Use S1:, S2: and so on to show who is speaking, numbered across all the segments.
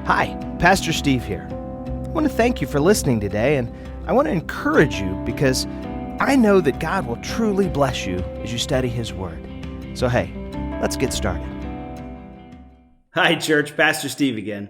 S1: Hi, Pastor Steve here. I want to thank you for listening today, and I want to encourage you because I know that God will truly bless you as you study His Word. So hey, let's get started.
S2: Hi, church. Pastor Steve again.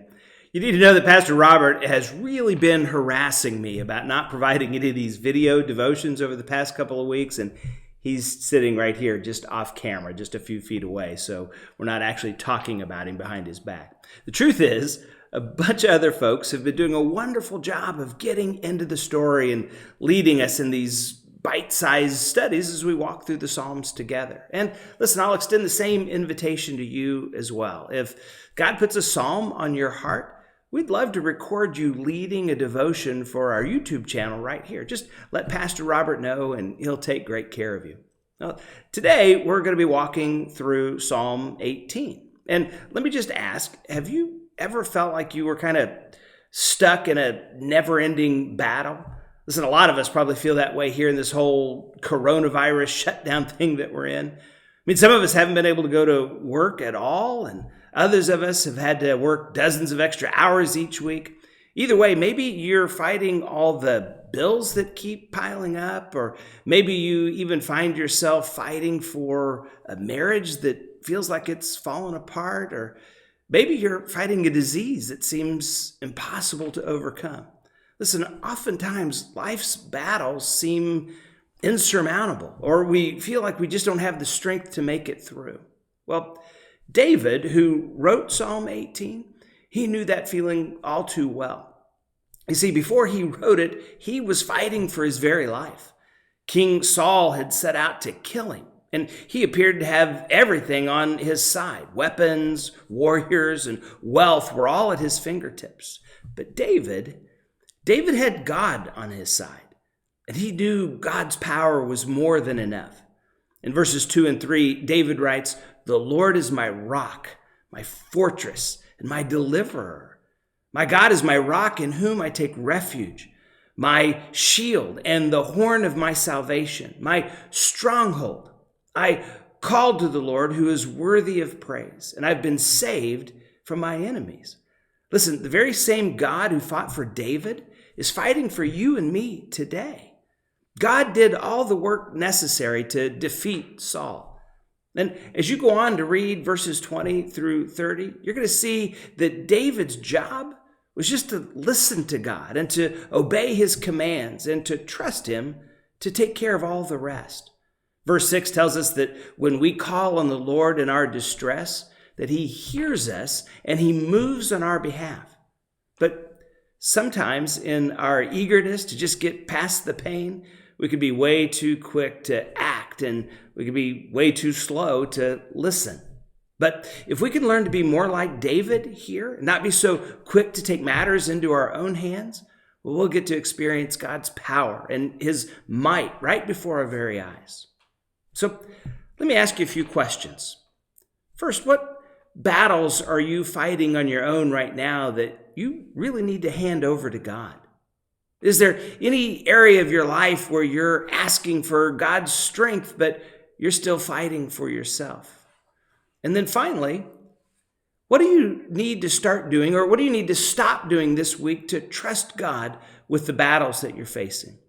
S2: You need to know that Pastor Robert has really been harassing me about not providing any of these video devotions over the past couple of weeks, and he's sitting right here just off camera, just a few feet away, so we're not actually talking about him behind his back. The truth is, a bunch of other folks have been doing a wonderful job of getting into the story and leading us in these bite-sized studies as we walk through the Psalms together. And listen, I'll extend the same invitation to you as well. If God puts a psalm on your heart, we'd love to record you leading a devotion for our YouTube channel right here. Just let Pastor Robert know, and he'll take great care of you. Now, today, we're going to be walking through Psalm 18. And let me just ask, have you ever felt like you were kind of stuck in a never-ending battle? Listen, a lot of us probably feel that way here in this whole coronavirus shutdown thing that we're in. I mean, some of us haven't been able to go to work at all, and others of us have had to work dozens of extra hours each week. Either way, maybe you're fighting all the bills that keep piling up, or maybe you even find yourself fighting for a marriage that feels like it's fallen apart, or maybe you're fighting a disease that seems impossible to overcome. Listen, oftentimes life's battles seem insurmountable, or we feel like we just don't have the strength to make it through. Well, David, who wrote Psalm 18, he knew that feeling all too well. You see, before he wrote it, he was fighting for his very life. King Saul had set out to kill him, and he appeared to have everything on his side. Weapons, warriors, and wealth were all at his fingertips. But David had God on his side, and he knew God's power was more than enough. In verses 2 and 3, David writes, "The Lord is my rock, my fortress, and my deliverer. My God is my rock in whom I take refuge, my shield and the horn of my salvation, my stronghold. I called to the Lord who is worthy of praise, and I've been saved from my enemies." Listen, the very same God who fought for David is fighting for you and me today. God did all the work necessary to defeat Saul. And as you go on to read verses 20 through 30, you're going to see that David's job was just to listen to God and to obey his commands and to trust him to take care of all the rest. Verse 6 tells us that when we call on the Lord in our distress, that he hears us and he moves on our behalf. But sometimes in our eagerness to just get past the pain, we could be way too quick to act, and we could be way too slow to listen. But if we can learn to be more like David here, and not be so quick to take matters into our own hands, well, we'll get to experience God's power and his might right before our very eyes. So let me ask you a few questions. First, what battles are you fighting on your own right now that you really need to hand over to God? Is there any area of your life where you're asking for God's strength, but you're still fighting for yourself? And then finally, what do you need to start doing, or what do you need to stop doing this week to trust God with the battles that you're facing?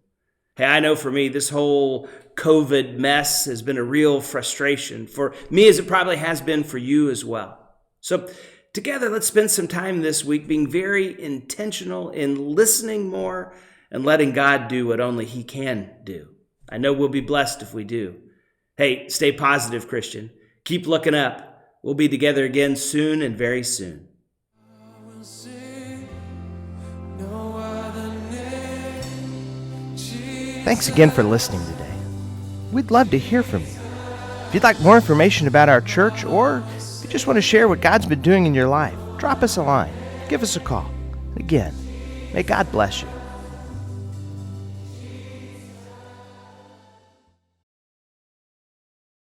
S2: Hey, I know for me, this whole COVID mess has been a real frustration for me, as it probably has been for you as well. So together, let's spend some time this week being very intentional in listening more and letting God do what only he can do. I know we'll be blessed if we do. Hey, stay positive, Christian. Keep looking up. We'll be together again soon, and very soon.
S1: Thanks again for listening today. We'd love to hear from you. If you'd like more information about our church, or if you just want to share what God's been doing in your life, drop us a line. Give us a call. Again, may God bless you.